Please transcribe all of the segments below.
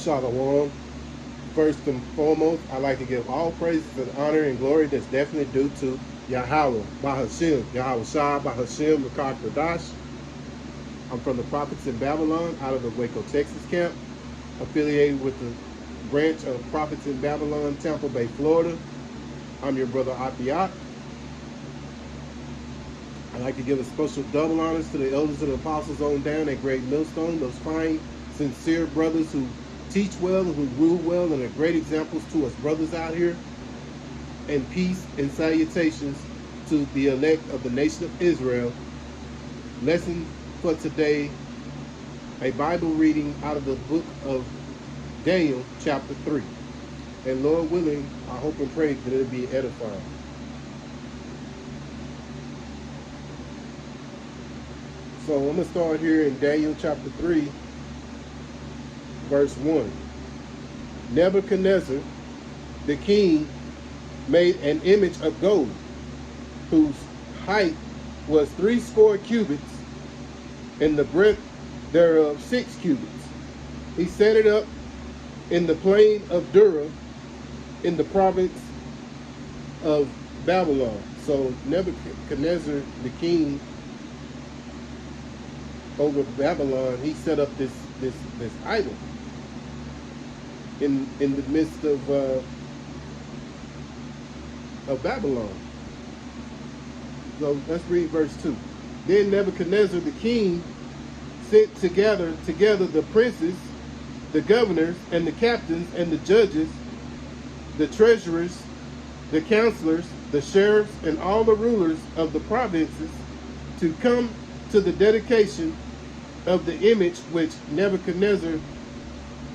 Shalom. First and foremost, I'd like to give all praises and honor and glory that's definitely due to Yahweh, Bahashim, Yahweh Shah, Bahashim, Rikar Kodash. I'm from the Prophets in Babylon out of the Waco, Texas camp, affiliated with the branch of Prophets in Babylon, Tampa Bay, Florida. I'm your brother Apiat. I'd like to give a special double honors to the elders and the apostles on down at Great Millstone, those fine, sincere brothers who teach well and who rule well and are great examples to us brothers out here. And peace and salutations to the elect of the nation of Israel. Lesson for today, a Bible reading out of the book of Daniel, chapter 3. And Lord willing, I hope and pray that it'll be edifying. So I'm going to start here in Daniel chapter 3, verse 1. Nebuchadnezzar, the king, made an image of gold, whose height was 60 cubits, and the breadth thereof 6 cubits. He set it up in the plain of Dura, in the province of Babylon. So Nebuchadnezzar, the king over Babylon, he set up this idol in the midst of Babylon. So let's read verse 2. Then Nebuchadnezzar the king sent together the princes, the governors, and the captains, and the judges, the treasurers, the counselors, the sheriffs, and all the rulers of the provinces to come to the dedication of the image which Nebuchadnezzar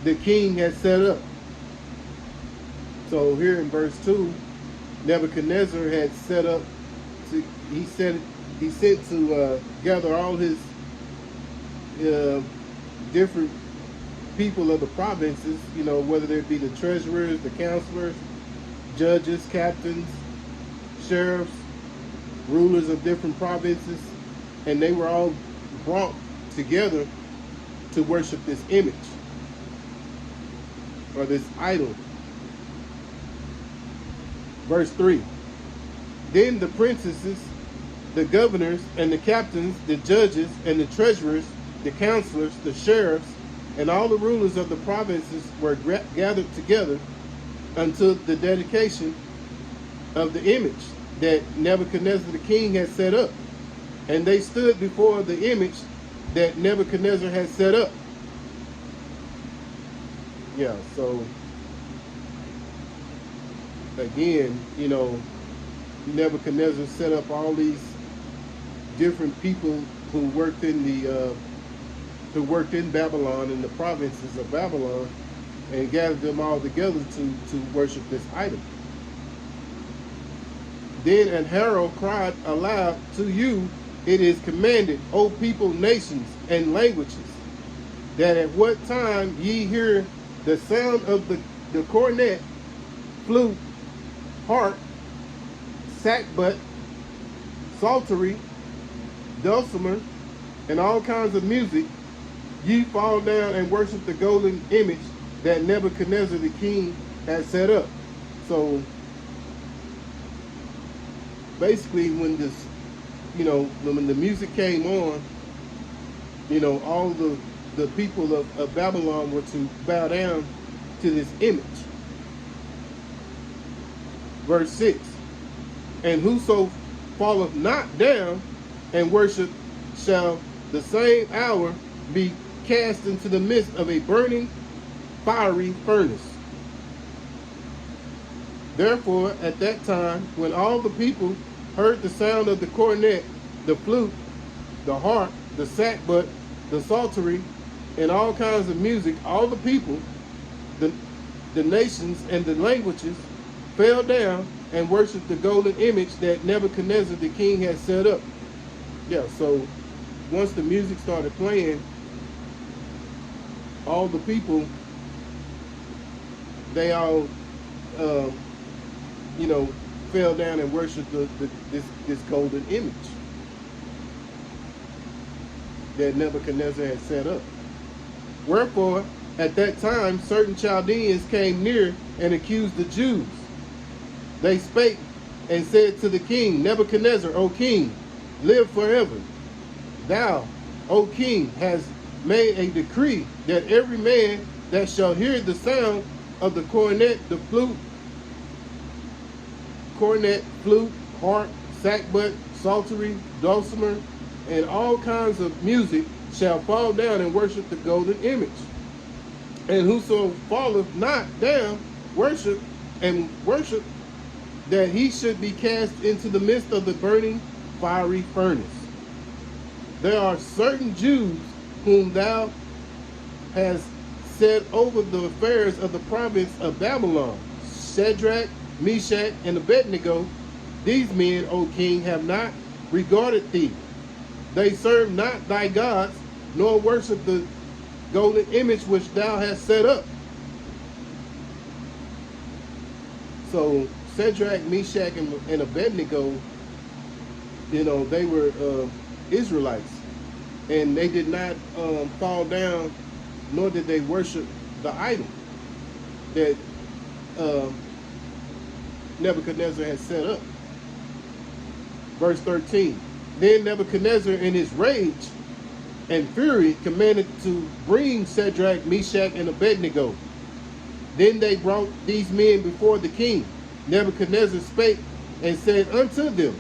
the king had set up. So here in verse 2, Nebuchadnezzar had set up, he sent to gather all his different people of the provinces, you know, whether they be the treasurers, the counselors, judges, captains, sheriffs, rulers of different provinces, and they were all brought together to worship this image or this idol. Verse 3. Then the princesses, the governors, and the captains, the judges, and the treasurers, the counselors, the sheriffs, and all the rulers of the provinces were gathered together unto the dedication of the image that Nebuchadnezzar the king had set up. And they stood before the image that Nebuchadnezzar had set up. Yeah, so again, you know, Nebuchadnezzar set up all these different people who worked in Babylon, in the provinces of Babylon, and gathered them all together to worship this idol. Then an herald cried aloud, to you it is commanded, O people, nations, and languages, that at what time ye hear the sound of the cornet, flute, harp, sackbut, psaltery, dulcimer, and all kinds of music, ye fall down and worship the golden image that Nebuchadnezzar the king had set up. So basically, when this, you know, when the music came on, you know, all the people of Babylon were to bow down to this image. Verse 6. And whoso falleth not down and worship shall the same hour be cast into the midst of a burning fiery furnace. Therefore, at that time, when all the people heard the sound of the cornet, the flute, the harp, the sackbut, the psaltery, and all kinds of music, all the people, the nations, and the languages fell down and worshiped the golden image that Nebuchadnezzar the king had set up. Yeah, so once the music started playing, all the people, they all, you know, fell down and worshiped this golden image that Nebuchadnezzar had set up. Wherefore At that time, certain Chaldeans came near and accused the Jews. They spake and said to the king, Nebuchadnezzar, O king, live forever. Thou, O king, hast made a decree that every man that shall hear the sound of the cornet, flute, harp, sackbut, psaltery, dulcimer, and all kinds of music shall fall down and worship the golden image. And whoso falleth not down, worship that he should be cast into the midst of the burning fiery furnace. There are certain Jews whom thou hast set over the affairs of the province of Babylon, Shadrach, Meshach, and Abednego. These men, O king, have not regarded thee. They serve not thy gods, nor worship the golden image which thou hast set up. So Shadrach, Meshach, and Abednego, they were Israelites, and they did not fall down, nor did they worship the idol that Nebuchadnezzar had set up. Verse 13. Then Nebuchadnezzar, in his rage and fury, commanded to bring Shadrach, Meshach, and Abednego. Then they brought these men before the king. Nebuchadnezzar spake and said unto them,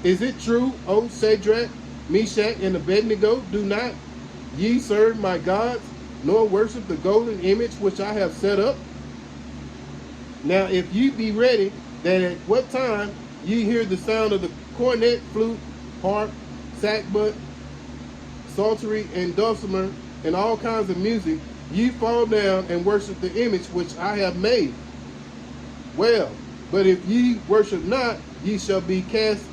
Is it true, O Shadrach, Meshach, and Abednego, do not ye serve my gods, nor worship the golden image which I have set up? Now if ye be ready, that at what time ye hear the sound of the cornet, flute, harp, sackbut, psaltery, and dulcimer, and all kinds of music, ye fall down and worship the image which I have made. Well, but if ye worship not, ye shall be cast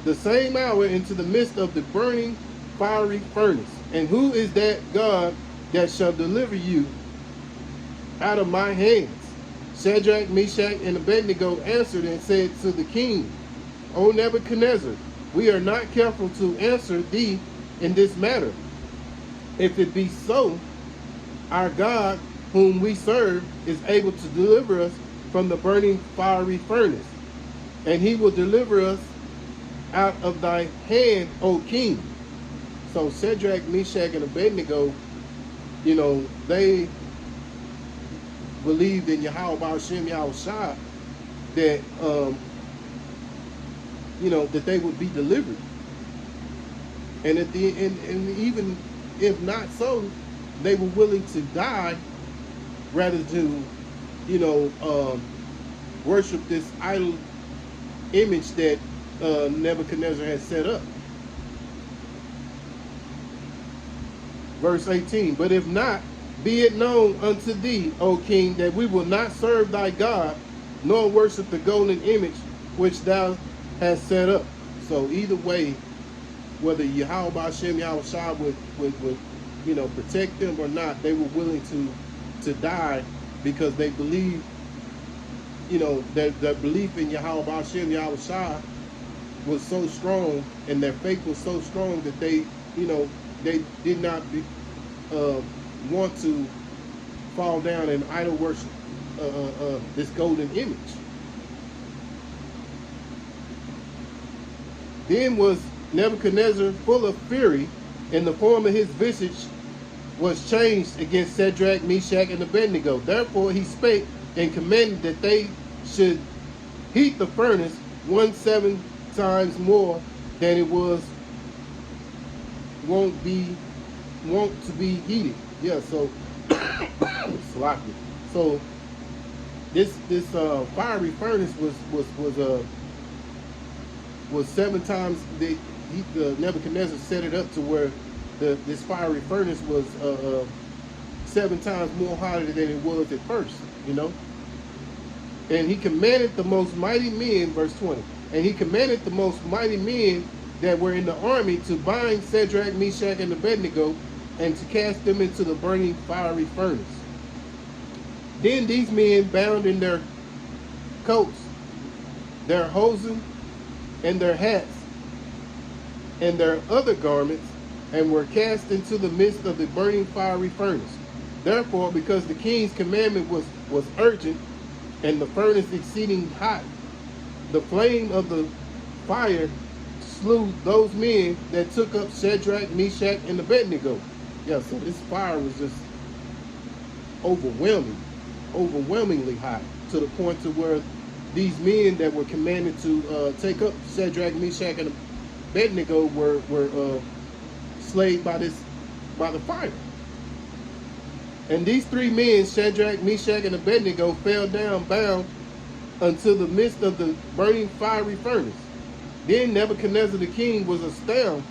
the same hour into the midst of the burning fiery furnace. And who is that God that shall deliver you out of my hands? Shadrach, Meshach, and Abednego answered and said to the king, O Nebuchadnezzar, we are not careful to answer thee in this matter. If it be so, our God, whom we serve, is able to deliver us from the burning fiery furnace, and he will deliver us out of thy hand, O king. So Shadrach, Meshach, and Abednego, they believed in Yahweh Ba'ashem Yahushua, that that they would be delivered. And at the end, and even if not so, they were willing to die rather to, worship this idol image that Nebuchadnezzar had set up. Verse 18, but if not, be it known unto thee, O king, that we will not serve thy God, nor worship the golden image which thou hast set up. So either way, whether Yahweh Ba'ashem Yahushua would protect them or not, they were willing to die because they believed, that their belief in Yahweh Ba'ashem Yahushua was so strong, and their faith was so strong that they did not want to fall down and idol worship this golden image. Then was Nebuchadnezzar full of fury, and the form of his visage was changed against Shadrach, Meshach, and Abednego. Therefore he spake and commanded that they should heat the furnace 17 times more than it was wont to be heated. Yeah, so sloppy. So this fiery furnace was 7 times. Nebuchadnezzar set it up to where this fiery furnace was 7 times more hotter than it was at first. And he commanded the most mighty men, verse 20. And he commanded the most mighty men that were in the army to bind Shadrach, Meshach, and Abednego, and to cast them into the burning fiery furnace. Then these men bound in their coats, their hosen, and their hats, and their other garments, and were cast into the midst of the burning fiery furnace. Therefore, because the king's commandment was urgent, and the furnace exceeding hot, the flame of the fire slew those men that took up Shadrach, Meshach, and Abednego. Yeah, so this fire was just overwhelmingly hot, to the point to where these men that were commanded to take up Shadrach, Meshach, and Abednego were slayed by the fire. And these three men, Shadrach, Meshach, and Abednego, fell down bound unto the midst of the burning fiery furnace. Then Nebuchadnezzar the king was astounded,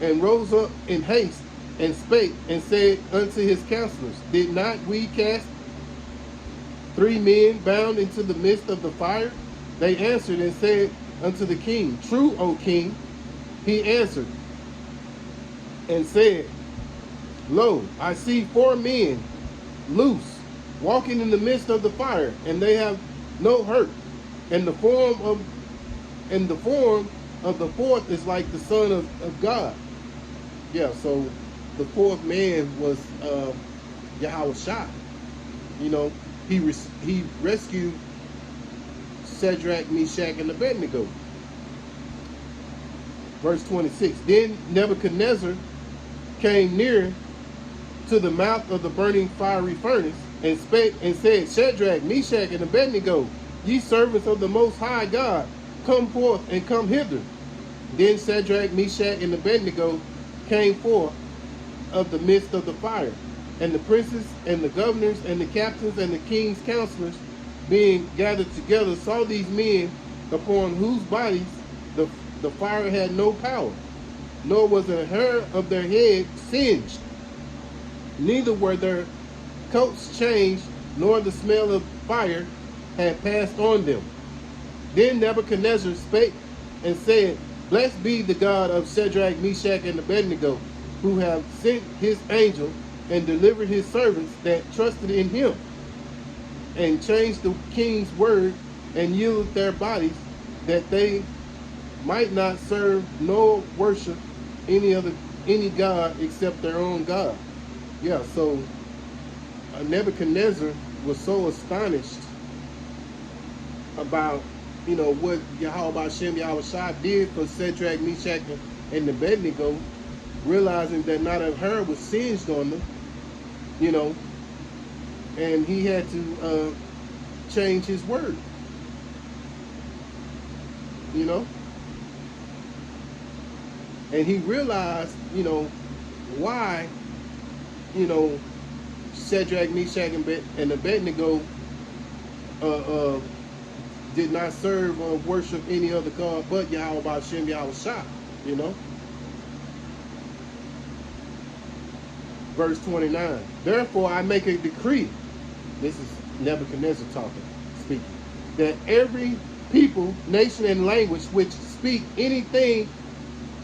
and rose up in haste, and spake, and said unto his counselors, Did not we cast three men bound into the midst of the fire? They answered and said unto the king, True, O king. He answered and said, Lo, I see four men loose, walking in the midst of the fire, and they have no hurt. And the form of the fourth is like the Son of God. Yeah, so the fourth man was Yahushua. You know, he rescued Shadrach, Meshach, and Abednego. Verse 26. Then Nebuchadnezzar came near to the mouth of the burning fiery furnace, and spake and said, Shadrach, Meshach, and Abednego, ye servants of the Most High God, come forth and come hither. Then Shadrach, Meshach, and Abednego came forth of the midst of the fire. And the princes and the governors and the captains and the king's counselors, being gathered together, saw these men, upon whose bodies the fire had no power, nor was a hair of their head singed, neither were their coats changed, nor the smell of fire had passed on them. Then Nebuchadnezzar spake and said, Blessed be the God of Shadrach, Meshach, and Abednego, who have sent his angel and delivered his servants that trusted in him, and changed the king's word, and yielded their bodies, that they might not serve nor worship any god except their own God. Yeah, so Nebuchadnezzar was so astonished about, you know, what Yahushua did for Shadrach, Meshach, and Abednego, realizing that not a hair was singed on them, you know, and he had to change his word, you know. And he realized, you know, why, you know, Shadrach, Meshach, and Abednego did not serve or worship any other god but Yahushua, you know. Verse 29. Therefore I make a decree, this is Nebuchadnezzar speaking, that every people, nation, and language which speak anything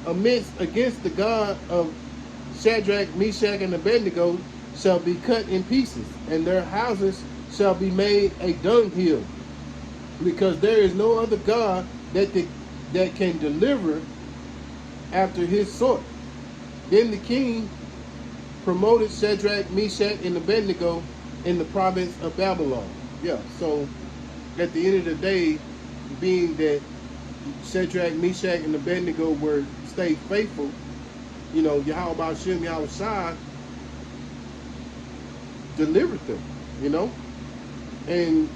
amiss against the God of Shadrach, Meshach, and Abednego shall be cut in pieces, and their houses shall be made a dunghill, because there is no other God that can deliver after his sort. Then the king promoted Shadrach, Meshach, and Abednego in the province of Babylon. Yeah, so at the end of the day, being that Shadrach, Meshach, and Abednego stayed faithful, you know, Yahushua delivered them, you know. And,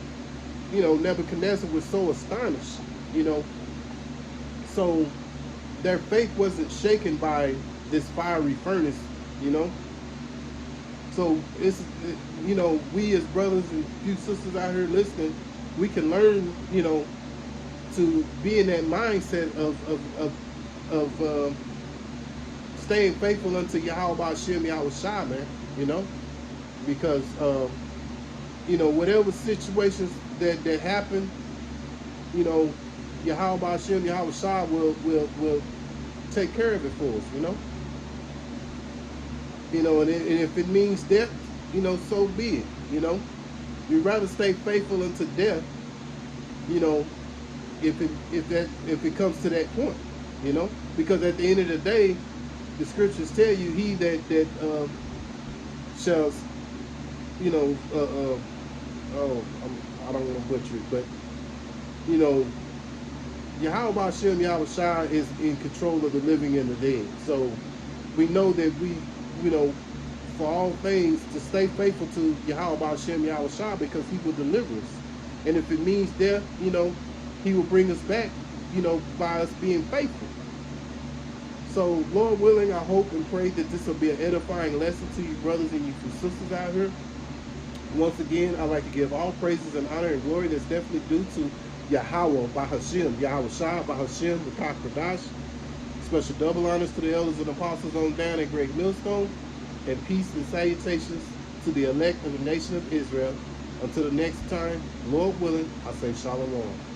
you know, Nebuchadnezzar was so astonished, you know. So their faith wasn't shaken by this fiery furnace, you know. So it's, you know, we as brothers and few sisters out here listening, we can learn, you know, to be in that mindset of staying faithful unto Yahushua, man, you know, because you know, whatever situations that happen, you know, Yahushua will take care of it for us, you know. You know, and if it means death, you know, so be it, you know. You'd rather stay faithful unto death, you know, if it comes to that point, you know, because at the end of the day, the scriptures tell you, he that shall, you know, oh, I don't want to butcher it, but you know, Yahweh Hashem Yahweh Shai is in control of the living and the dead. So we know that we, you know, for all things to stay faithful to Yahweh Hashem Yahweh Shai, because he will deliver us. And if it means death, you know, he will bring us back, you know, by us being faithful. So Lord willing, I hope and pray that this will be an edifying lesson to you brothers and you sisters out here. Once again, I'd like to give all praises and honor and glory that's definitely due to Yahweh by Hashem, Yahweh Shai by Hashem, the Kakradash. Special double honors to the elders and apostles on down at Great Millstone, and peace and salutations to the elect of the nation of Israel. Until the next time, Lord willing, I say shalom.